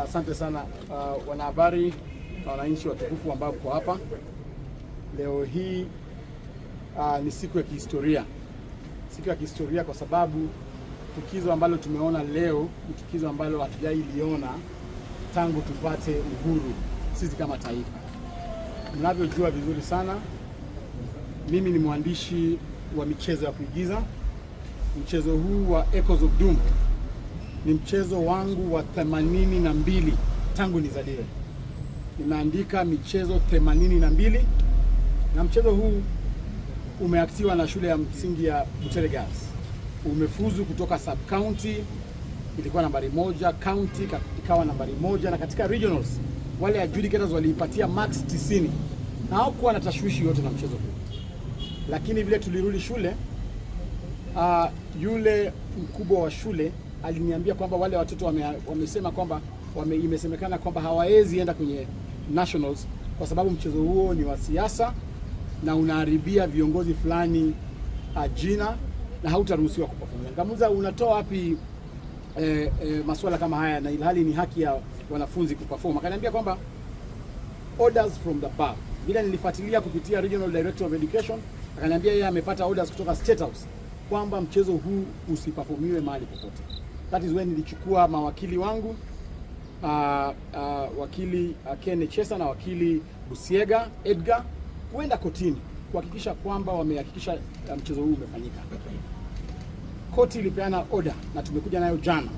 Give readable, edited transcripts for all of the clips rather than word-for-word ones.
Asante sana wanahabari na wananchi watukufu ambao mko hapa leo hii. Ni siku ya kihistoria, siku ya kihistoria kwa sababu tukizo ambalo tumeona leo ni tukizo ambalo hatujailiona tangu tupate uhuru sisi kama taifa. Mnavyojua vizuri sana, mimi ni mwandishi wa michezo ya kuigiza. Mchezo huu wa Echoes of Doom ni mchezo wangu wa 82 tangu nizaliwe. Nimeandika michezo 82 na mchezo huu umeaktiwa na shule ya msingi ya Butere Girls. Umefuzu kutoka sub county, ilikuwa nambari 1, county ikawa nambari 1, na katika regionals wale adjudicators waliipatia max 90 na hawakuwa na tashwishi yote na mchezo huu. Lakini vile tulirudi shule, yule mkubwa wa shule aliniambia kwamba wale watoto wamesema kwamba imesemekana kwamba hawawezi enda kwenye nationals kwa sababu mchezo huo ni wa siasa na unaharibia viongozi fulani jina na hautaruhusiwa kuperform. Ngamuza, unatoa wapi masuala kama haya na ilhali ni haki ya wanafunzi kuperform? Akaniambia kwamba orders from the above. Bila nilifuatilia kupitia Regional Director of Education, akaniambia yeye amepata orders kutoka State House kwamba mchezo huu usiperformiwe mahali popote. That is when nilichukua mawakili wangu, wakili Ken Chesa na wakili Busiega Edgar, kuenda kotini kuhakikisha kwamba wamehakikisha mchezo huu umefanyika. Koti ilipeana order na tumekuja nayo jana.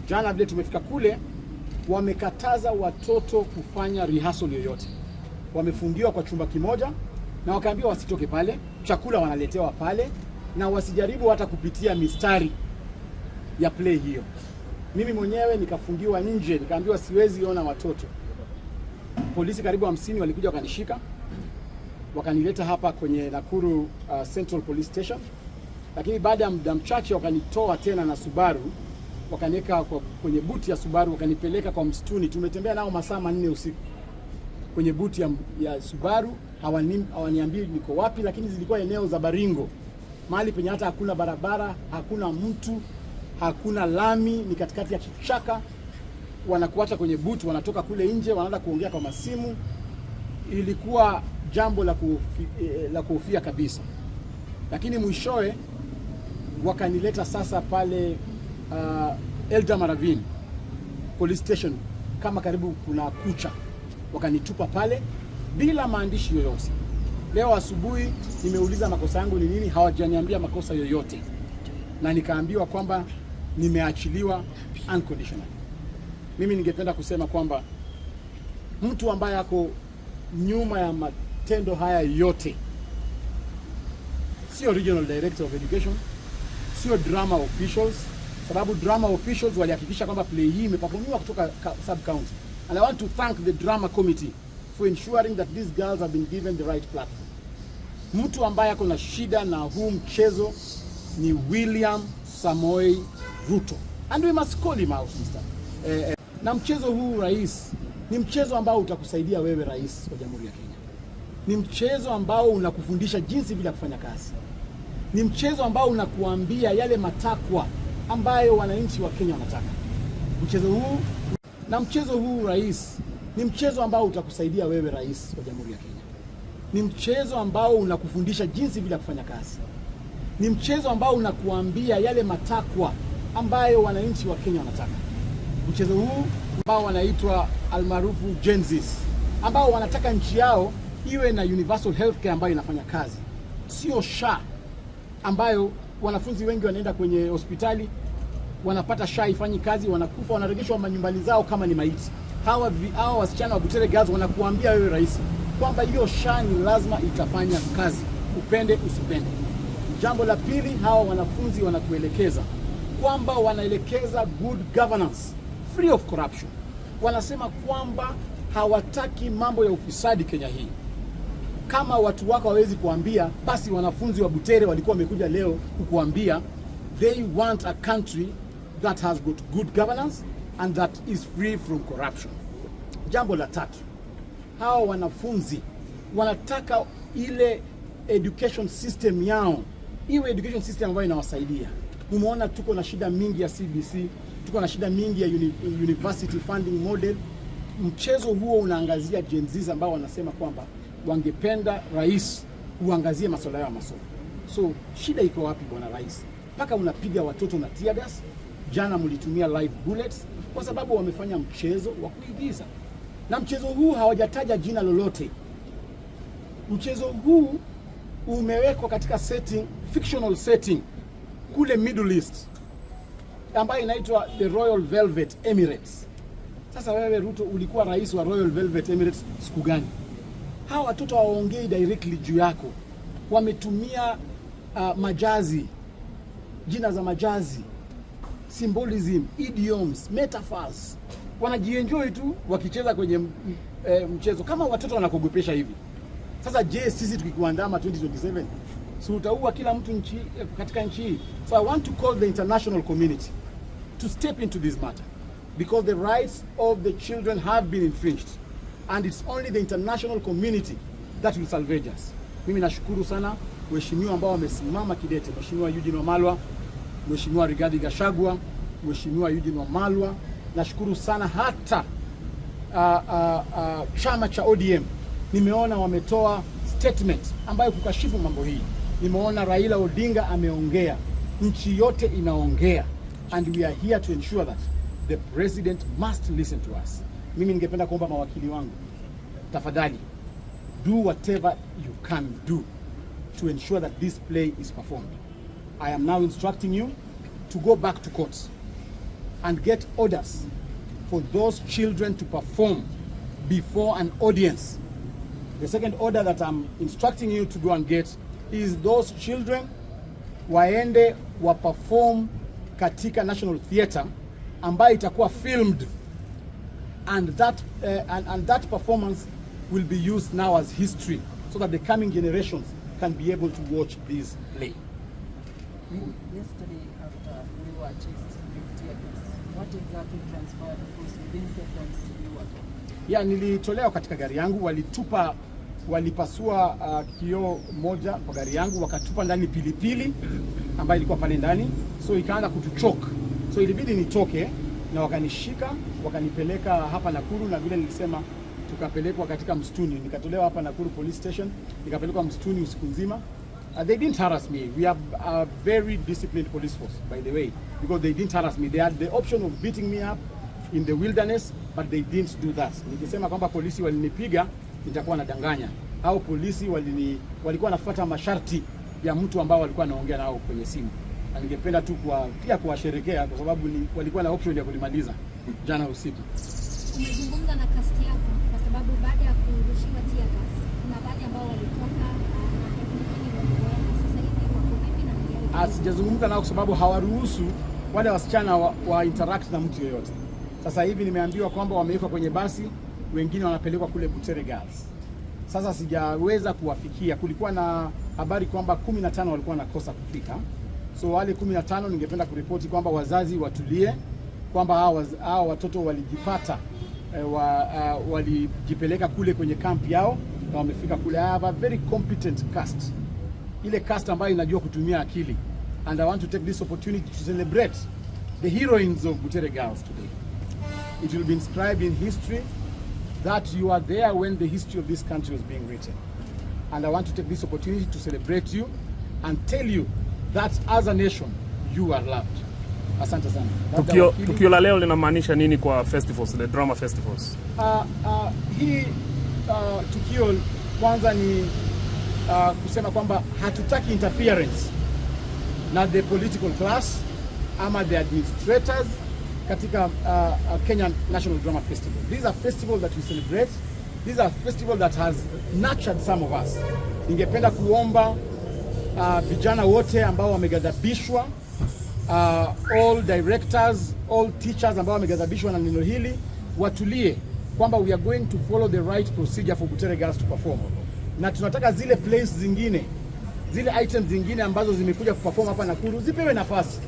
Jana vile tumefika kule, wamekataza watoto kufanya rehearsal yoyote. Wamefungiwa kwa chumba kimoja na wakaambiwa wasitoke pale, chakula wanaletewa pale na wasijaribu hata kupitia mistari ya play hiyo. Mimi mwenyewe nikafungiwa nje, nikaambiwa siwezi ona watoto. Polisi karibu 50 walikuja wakanishika, wakanileta hapa kwenye Nakuru Central Police Station. Lakini baada ya muda mchache wakanitoa tena na Subaru, wakaniweka kwenye buti ya Subaru, wakanipeleka kwa msituni. Tumetembea nao masaa 4 usiku kwenye buti ya Subaru. Hawaniambii niko wapi, lakini zilikuwa eneo za Baringo, mahali penye hata hakuna barabara, hakuna mtu, hakuna lami, ni katikati ya kichaka. Wanakuacha kwenye buti, wanatoka kule nje, wanaanza kuongea kwa masimu. Ilikuwa jambo la kuhofia kabisa. Lakini mwishowe wakanileta sasa pale Eldama Ravine Police Station, kama karibu kuna kucha. Wakanitupa pale bila maandishi yoyote. Leo asubuhi nimeuliza makosa yangu ni nini, hawajaniambia makosa yoyote. Na nikaambiwa kwamba nimeachiliwa unconditional. Mimi ningependa kusema kwamba mtu ambaye ako nyuma ya matendo haya yote sio Regional Director of Education, sio drama officials, sababu drama officials walihakikisha kwamba play hii imeperformiwa kutoka sub county. And I want to thank the drama committee for ensuring that these girls have been given the right platform. Mtu ambaye ako na shida na huu mchezo ni William Samoei Ruto, and we must call him out, Mr. Na mchezo huu rais, ni mchezo ambao utakusaidia wewe rais wa Jamhuri ya Kenya. Ni mchezo ambao unakufundisha jinsi vile kufanya kazi. Ni mchezo ambao unakuambia yale matakwa ambayo wananchi wa Kenya wanataka. Mchezo huu rais, ni mchezo ambao utakusaidia wewe rais wa Jamhuri ya Kenya. Ni mchezo ambao unakufundisha jinsi vile kufanya kazi. Ni mchezo ambao unakuambia yale matakwa ambayo wananchi wa Kenya wanataka. Mchezo huu ambao wanaitwa almaarufu Gen Z, ambao wanataka nchi yao iwe na universal healthcare ambayo inafanya kazi, sio SHA ambayo wanafunzi wengi wanaenda kwenye hospitali, wanapata SHA ifanyi kazi, wanakufa, wanarejeshwa manyumbani zao kama ni maiti. Hawa wasichana wa Butere Girls wanakuambia wewe rais kwamba hiyo SHA ni lazima itafanya kazi, upende usipende. Jambo la pili, hawa wanafunzi wanakuelekeza kwamba wanaelekeza good governance, free of corruption. Wanasema kwamba hawataki mambo ya ufisadi Kenya hii. Kama watu wako hawezi kuambia, basi wanafunzi wa Butere walikuwa wamekuja leo kukuambia they want a country that has got good governance and that is free from corruption. Jambo la tatu, hawa wanafunzi wanataka ile education system yao iwe education system ambayo inawasaidia. Umeona tuko na shida mingi ya CBC, tuko na shida mingi ya university funding model. Mchezo huo unaangazia Gen Zs ambao wanasema kwamba wangependa rais uangazie masuala ya masomo. So shida iko wapi bwana rais? Mpaka unapiga watoto na tear gas. Jana mlitumia live bullets kwa sababu wamefanya mchezo wa kuigiza. Na mchezo huu hawajataja jina lolote. Mchezo huu umewekwa katika setting, fictional setting kule Middle East ambayo inaitwa the Royal Velvet Emirates. Sasa wewe Ruto ulikuwa rais wa Royal Velvet Emirates siku gani? Hawa watoto hawaongei directly juu yako. Wametumia majazi, jina za majazi, symbolism, idioms, metaphors. Wanajienjoy tu wakicheza kwenye mchezo. Kama watoto wanakogopesha hivi. Sasa je, sisi tukikuandama 2027 si utaua kila mtu katika nchi hii? So I want to call the international community to step into this matter because the rights of the children have been infringed and it's only the international community that will salvage us. Mimi nashukuru sana waheshimiwa ambao wamesimama kidete, Mheshimiwa Eugene Wamalwa, Mheshimiwa Rigathi Gachagua, Mheshimiwa Eugene Wamalwa. Nashukuru sana hata chama cha ODM nimeona wametoa statement ambayo kukashifu mambo hii. Nimeona Raila Odinga ameongea, nchi yote inaongea, and we are here to ensure that the president must listen to us. Mimi ningependa kuomba mawakili wangu, tafadhali do whatever you can do to ensure that this play is performed. I am now instructing you to go back to courts and get orders for those children to perform before an audience. The second order that I'm instructing you to go and get is those children waende wa perform katika National Theatre ambayo itakuwa filmed, and that performance will be used now as history so that the coming generations can be able to watch this play. Yesterday after we were chased with tear gas, what exactly transpired? Because within seconds you were gone. Yeah, nilitolewa katika gari yangu, walipasua kioo moja kwa gari yangu, wakatupa ndani pilipili ambayo ilikuwa pale ndani, so ikaanza kutuchoke. So ilibidi nitoke na wakanishika, wakanipeleka hapa Nakuru, na vile nilisema tukapelekwa katika msituni. Nikatolewa hapa Nakuru police station, nikapelekwa msituni usiku nzima. They didn't harass me. We have a very disciplined police force, by the way, because they didn't harass me. They had the option of beating me up in the wilderness, but they didn't do that. Nikisema kwamba polisi walinipiga, nitakuwa nadanganya. Hao polisi walikuwa nafuata masharti ya mtu ambao walikuwa naongea nao kwenye simu. Na ningependa tu pia kuwasherekea kwa sababu walikuwa na option ya kulimaliza jana usiku. Umezungumza na cast yako kwa sababu baada ya kurushiwa tear gas kuna baadhi ambao walitoka sasa hivi wako vipi na hali? Sijazungumza nao kwa sababu hawaruhusu wale wasichana wa interact na mtu yeyote. Sasa hivi nimeambiwa kwamba wamewekwa kwenye basi, wengine wanapelekwa kule Butere Girls. Sasa sijaweza kuwafikia. Kulikuwa na habari kwamba 15 walikuwa nakosa kufika. So wale 15 ningependa kuripoti kwamba wazazi watulie, kwamba hao watoto walijipata walijipeleka kule kwenye camp yao na wamefika kule. I have a very competent cast. Ile cast ambayo inajua kutumia akili. And I want to take this opportunity to celebrate the heroines of Butere Girls today. It will be inscribed in history that you are there when the history of this country was being written. And I want to take this opportunity to celebrate you and tell you that as a nation you are loved. Asante sana. Tukio la leo linamaanisha nini kwa festivals, the drama festivals? Hii tukio kwanza ni kusema kwamba hatutaki interference na the political class ama the administrators katika Kenyan National Drama Festival. These are festivals that we celebrate. These are festivals that has nurtured some of us. Ningependa kuomba vijana wote ambao wamegadhabishwa, all directors, all teachers ambao wamegadhabishwa na neno hili, watulie kwamba we are going to follow the right procedure for Butere Girls to perform. Na tunataka zile plays zingine, zile items zingine ambazo zimekuja kuperform hapa Nakuru zipewe nafasi.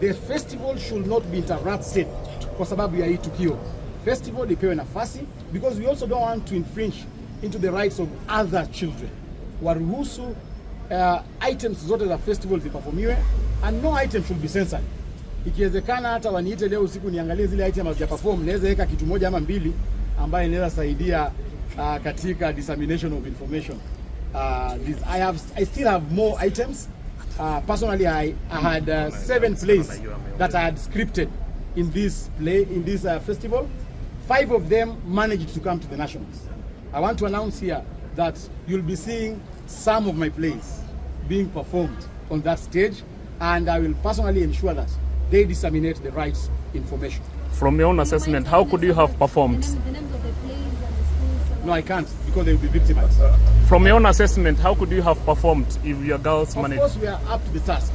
The festival should not be interrupted kwa sababu ya hii tukio. Festival ipewe nafasi because we also don't want to infringe into the rights of other children. Waruhusu items zote za festival ziperformiwe and no item should be censored. Ikiwezekana hata waniite leo usiku niangalie zile items hazija perform, naweza weka kitu moja ama mbili ambayo inaweza saidia katika dissemination of information. I still have more items. Personally, I had 7 plays that I had scripted in this festival. 5 of them managed to come to the nationals. I want to announce here that you'll be seeing some of my plays being performed on that stage, and I will personally ensure that they disseminate the right information. From your own assessment, how could you have performed? The names of the plays and the schools. No, I can't, because they will be victimized. From your own assessment, how could you have performed if your girls managed? Of course, we are up to the task.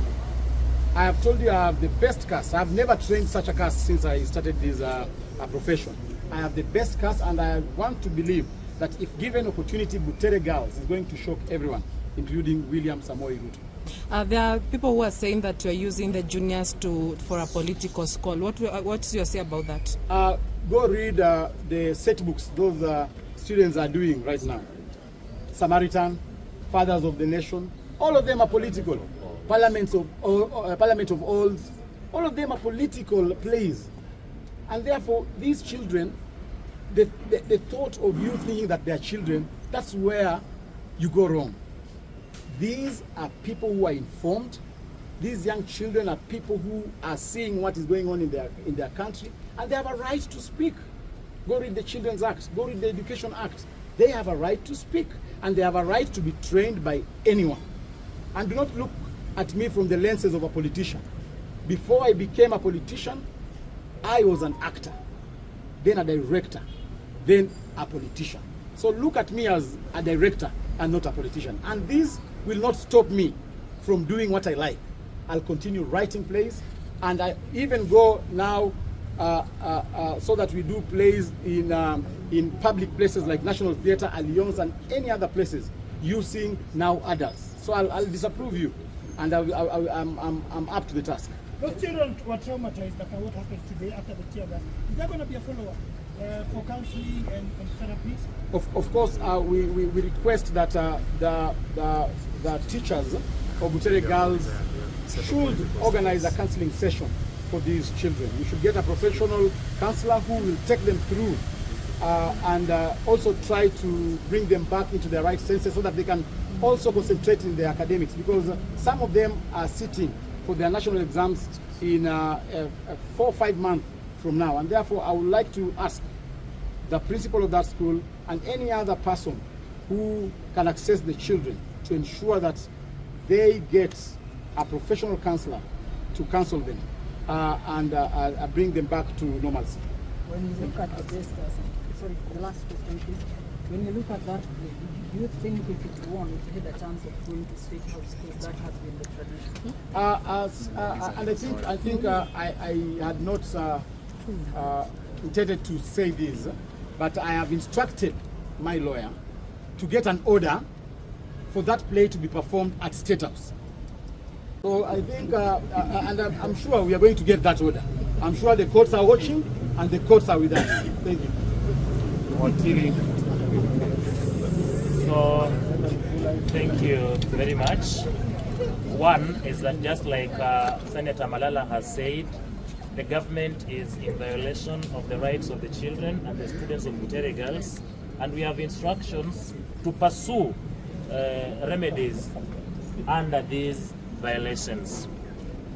I have told you I have the best cast. I have never trained such a cast since I started this profession. I have the best cast, and I want to believe that if given opportunity, Butere girls is going to shock everyone, including William Samoei Ruto. There are people who are saying that you are using the juniors for a political call. What's your say about that? Go read the set books those students are doing right now. Samaritan, Fathers of the Nation, all of them are political. Parliament of Olds, all of them are political plays. And therefore, these children, the thought of you thinking that they're children, that's where you go wrong. These are people who are informed. These young children are people who are seeing what is going on in their country, and they have a right to speak. Go read the Children's Act, go read the Education Act. They have a right to speak, and they have a right to be trained by anyone. And do not look at me from the lenses of a politician. Before I became a politician, I was an actor, then a director, then a politician. So look at me as a director and not a politician. And this will not stop me from doing what I like. I'll continue writing plays, and I even go now so that we do plays in public places like National Theatre, Alliance, and any other places using now adults. So I'll disapprove you, and I'm up to the task. Those children were traumatized after what happened today, after the tear gas. Is there going to be a follow-up for counseling and therapies? Of course, we request that the teachers of Butere girls should organize a counseling session for these children. We should get a professional counselor who will take them through and also try to bring them back into their right senses so that they can also concentrate in their academics, because some of them are sitting for their national exams in 4 or 5 months from now. And therefore, I would like to ask the principal of that school and any other person who can access the children to ensure that they get a professional counselor to counsel them and bring them back to normalcy. When you look at the jesters, sorry, the last question please. When you look at that, do you think if it won, it had a chance of going to State House, because that has been the tradition? And I think I had not intended to say this, but I have instructed my lawyer to get an order for that play to be performed at State House. So I think, and I'm sure we are going to get that order. I'm sure the courts are watching and the courts are with us. Thank you. Wakili. So, thank you very much. One is that, just like Senator Malala has said, the government is in violation of the rights of the children and the students of Butere girls, and we have instructions to pursue remedies under these violations.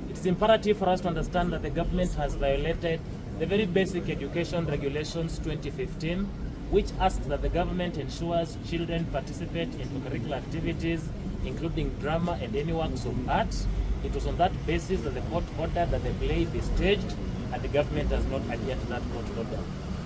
It is imperative for us to understand that the government has violated the very basic education regulations 2015, which asks that the government ensures children participate in curricular activities, including drama and any works of art. It was on that basis that the court ordered that the play be staged, and the government has not adhered to that court order.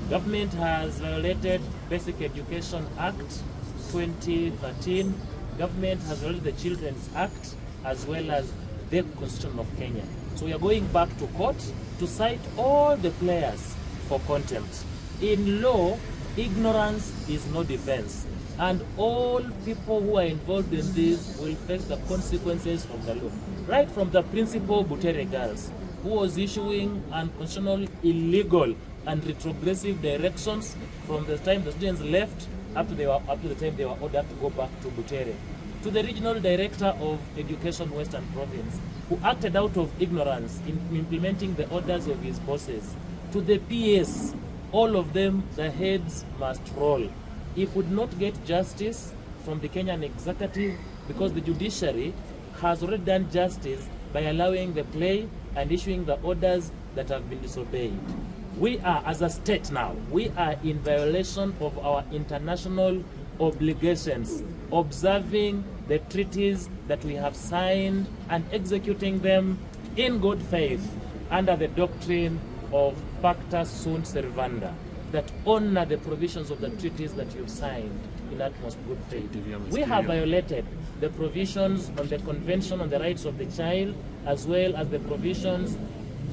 Government has violated Basic Education Act 2013. Government has violated the Children's Act as well as the Constitution of Kenya. So we are going back to court to cite all the players for contempt. In law, ignorance is no defense, and all people who are involved in this will face the consequences of the law. Right from the principal Butere girls, who was issuing unconstitutional, illegal and retrogressive directions from the time the students left up to the time they were ordered to go back to Butere. to the Regional Director of Education Western Province, who acted out of ignorance in implementing the orders of his bosses, to the PS, all of them, the heads must roll. If we would not get justice from the Kenyan executive, because the judiciary has already done justice by allowing the play and issuing the orders that have been disobeyed. We are, as a state now, we are in violation of our international obligations, observing the treaties that we have signed and executing them in good faith under the doctrine of Pacta Sunt Servanda, that honor the provisions of the treaties that you've signed in utmost good faith. We have violated the provisions on the Convention on the Rights of the Child, as well as the provisions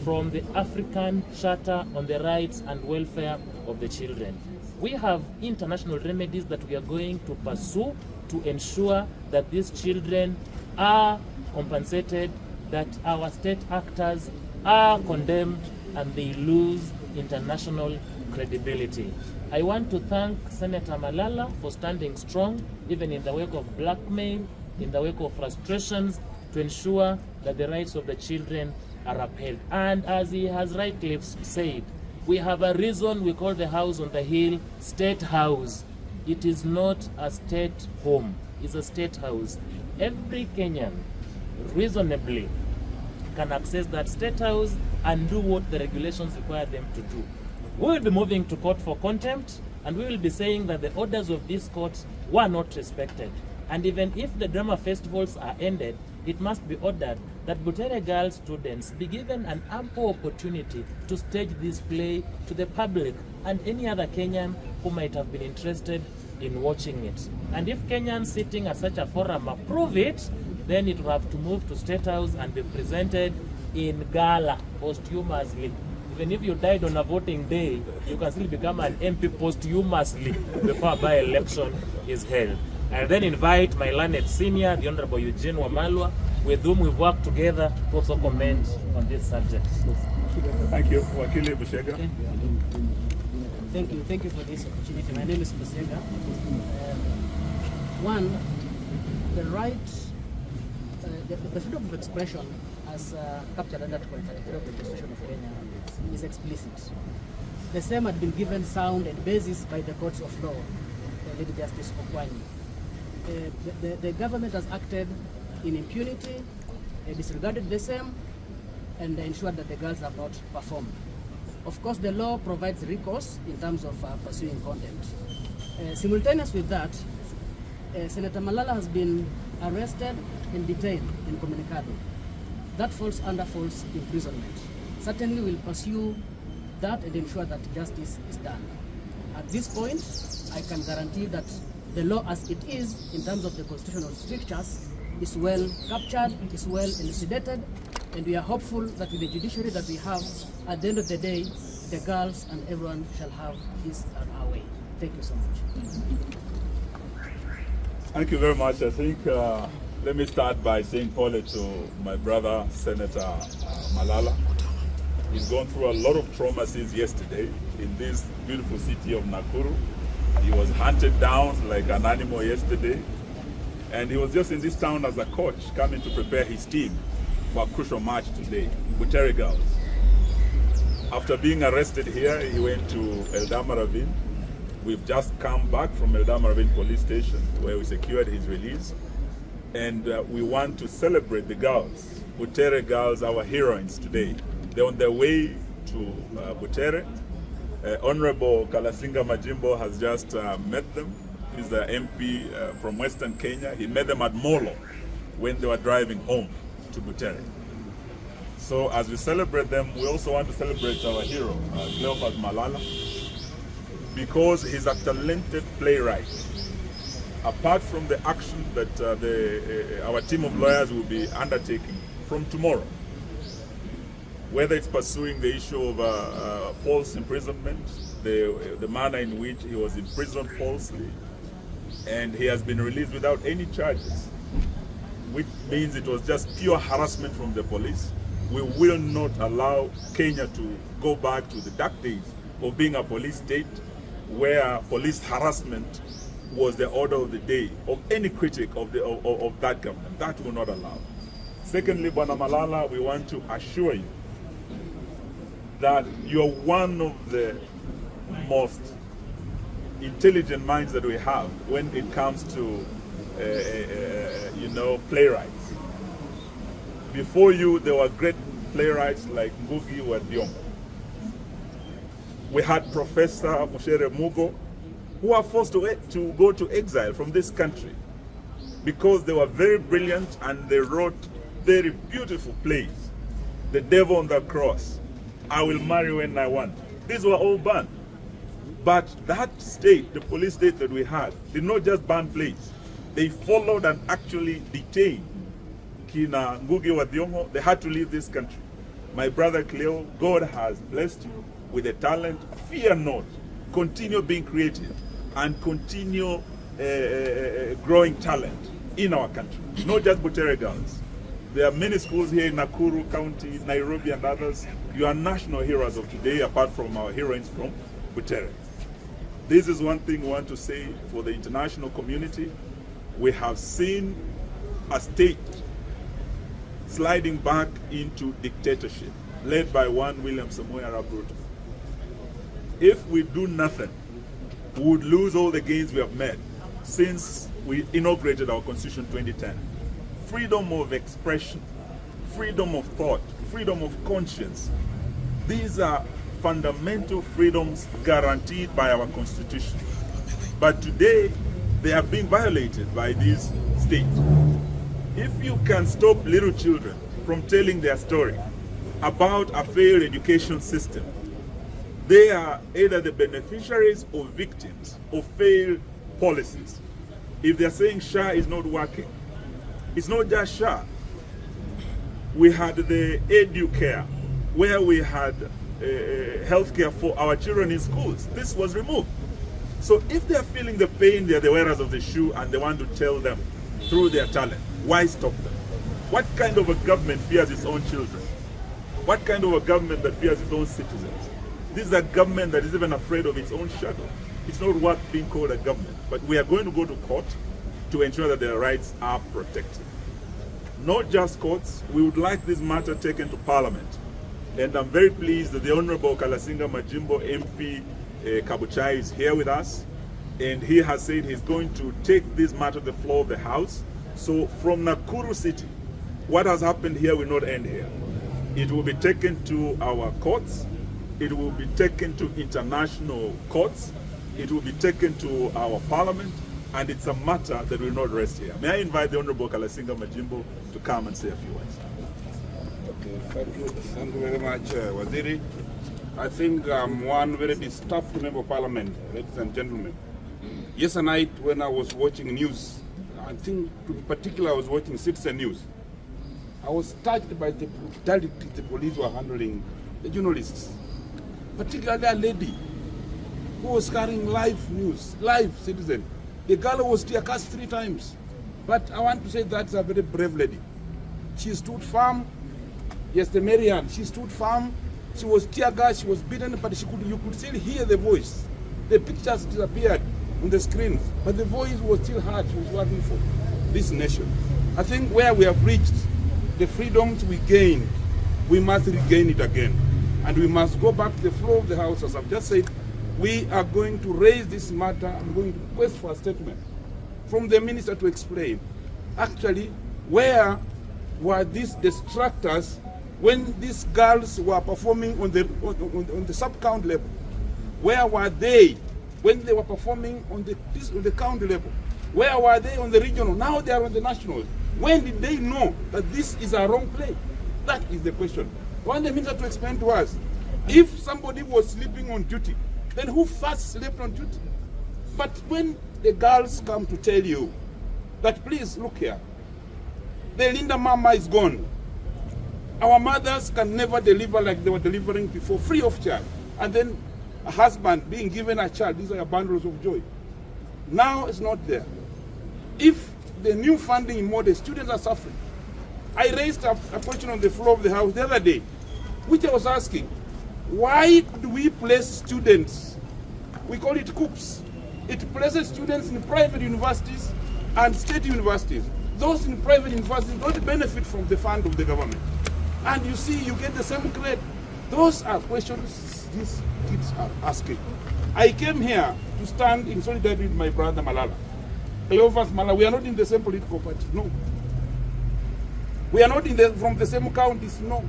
from the African Charter on the Rights and Welfare of the Children. We have international remedies that we are going to pursue to ensure that these children are compensated, that our state actors are condemned, and they lose international credibility. I want to thank Senator Malala for standing strong, even in the wake of blackmail, in the wake of frustrations, to ensure that the rights of the children are upheld. And as he has rightly said, we have a reason we call the house on the hill State House. It is not a state home, it's a state house. Every Kenyan reasonably can access that state house and do what the regulations require them to do. We will be moving to court for contempt, and we will be saying that the orders of this court were not respected. And even if the drama festivals are ended, it must be ordered that Butere girls students be given an ample opportunity to stage this play to the public and any other Kenyan who might have been interested in watching it. And if Kenyans sitting at such a forum approve it, then it will have to move to State House and be presented in gala posthumously. Even if you died on a voting day, you can still become an MP posthumously before a by-election is held. And then invite my learned senior, the Honorable Eugene Wamalwa, with whom we've worked together to also comment on this subject. Thank you. Wakili Bushega. Thank you for this opportunity. My name is Bushega. One, the right, the freedom of expression as captured under Article 33 of the Constitution of Kenya is explicit. The same had been given sound and basis by the courts of law, Lady Justice Okwanyi. The government has acted in impunity, disregarded the same, and ensured that the girls have not performed. Of course, the law provides recourse in terms of pursuing contempt. Simultaneous with that, Senator Malala has been arrested and detained in Communicado. That falls under false imprisonment. Certainly we'll pursue that and ensure that justice is done. At this point, I can guarantee that the law as it is, in terms of the constitutional strictures, is well captured, is well elucidated, and we are hopeful that with the judiciary that we have, at the end of the day, the girls and everyone shall have his and our way. Thank you so much. Thank you very much. I think let me start by saying pole to my brother, Senator Malala. He's gone through a lot of trauma since yesterday in this beautiful city of Nakuru. He was hunted down like an animal yesterday, and he was just in this town as a coach, coming to prepare his team for a crucial match today, Butere girls. After being arrested here, he went to Eldama Ravine. We've just come back from Eldama Ravine police station where we secured his release, and we want to celebrate the girls, Butere girls, our heroines today. They're on their way to Butere. Honorable Kalasinga Majimbo has just met them. He's the MP from Western Kenya. He met them at Molo when they were driving home to Butere. So as we celebrate them, we also want to celebrate our hero, Cleopas Malala, because he's a talented playwright. Apart from the action that our team of lawyers will be undertaking from tomorrow, whether it's pursuing the issue of false imprisonment, the manner in which he was imprisoned falsely, and he has been released without any charges, which means it was just pure harassment from the police. We will not allow Kenya to go back to the dark days of being a police state where police harassment was the order of the day of any critic of that government. That will not allow. Secondly, Bwana Malala, we want to assure you that you're one of the most intelligent minds that we have when it comes to, playwrights. Before you, there were great playwrights like Ngugi wa Thiong'o. We had Professor Butere who were forced to go to exile from this country because they were very brilliant and they wrote very beautiful plays. The Devil on the Cross, I Will Marry When I Want. These were all banned. But that state, the police state that we had, did not just ban plays. They followed and actually detained Kina Ngugi wa Thiong'o. They had to leave this country. My brother Cleo, God has blessed you with a talent. Fear not. Continue being creative and continue growing talent in our country. Not just Butere girls. There are many schools here in Nakuru County, Nairobi and others. You are national heroes of today, apart from our heroines from Butere. This is one thing we want to say for the international community. We have seen a state sliding back into dictatorship, led by one William Samoei Arap Ruto. If we do nothing, we would lose all the gains we have made since we inaugurated our Constitution 2010. Freedom of expression, freedom of thought, freedom of conscience. These are fundamental freedoms guaranteed by our Constitution. But today, they are being violated by this state. If you can stop little children from telling their story about a failed education system, they are either the beneficiaries or victims of failed policies. If they're saying SHA is not working, it's not just SHA. We had the EduCare, where we had healthcare for our children in schools. This was removed. So if they're feeling the pain, they're the wearers of the shoe and they want to tell them through their talent, why stop them? What kind of a government fears its own children? What kind of a government that fears its own citizens? This is a government that is even afraid of its own shadow. It's not worth being called a government. But we are going to go to court to ensure that their rights are protected. Not just courts, we would like this matter taken to Parliament. And I'm very pleased that the Honorable Kalasinga Majimbo MP Kabuchai is here with us. And he has said he's going to take this matter to the floor of the House. So from Nakuru City, what has happened here will not end here. It will be taken to our courts. It will be taken to international courts. It will be taken to our Parliament. And it's a matter that will not rest here. May I invite the Honorable Kalasinga Majimbo to come and say a few words. Okay, thank you very much, Waziri. I think I'm one very disturbed member of Parliament, ladies and gentlemen. Yesterday night when I was watching news, I think to be particular I was watching Citizen News, I was touched by the brutality the police were handling the journalists, particularly a lady who was carrying live news, live Citizen. The girl was tear gassed 3 times. But I want to say that's a very brave lady. She stood firm. Yes, the Marianne, she stood firm. She was tear gassed, she was beaten, but you could still hear the voice. The pictures disappeared on the screens, but the voice was still heard. She was working for this nation. I think where we have reached, the freedoms we gained, we must regain it again. And we must go back to the floor of the House, as I've just said. We are going to raise this matter. I'm going to request for a statement from the minister to explain, actually, where were these distractors when these girls were performing on the sub-county level? Where were they when they were performing on the county level? Where were they on the regional? Now they are on the national. When did they know that this is a wrong play? That is the question. I want the minister to explain to us, if somebody was sleeping on duty, then who first slept on duty? But when the girls come to tell you that, please look here, the Linda Mama is gone. Our mothers can never deliver like they were delivering before, free of charge. And then a husband being given a child, these are bundles of joy. Now it's not there. If the new funding in more, the students are suffering. I raised a question on the floor of the House the other day, which I was asking, why do we place students, we call it coops, It places students in private universities and state universities. Those in private universities don't benefit from the fund of the government. And you see, you get the same grade. Those are questions these kids are asking. I came here to stand in solidarity with my brother Malala. Cleophas Malala, we are not in the same political party, no. We are not from the same counties, no.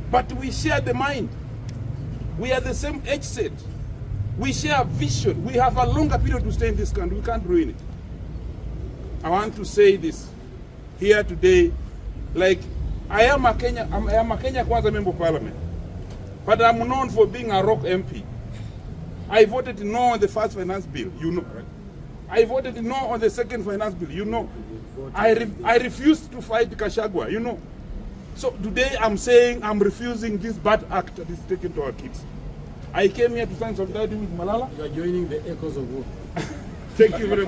But we share the mind. We are the same age set. We share a vision. We have a longer period to stay in this country. We can't ruin it. I want to say this here today, like I am a Kenya Kwanza member of parliament, but I'm known for being a rock MP. I voted no on the first finance bill, you know, right? I voted no on the second finance bill, you know. I refused to fight Kashagwa, you know. So today I'm saying I'm refusing this bad act that is taken to our kids. I came here to stand solidarity with Malala. You are joining the echoes of war. Thank you very much.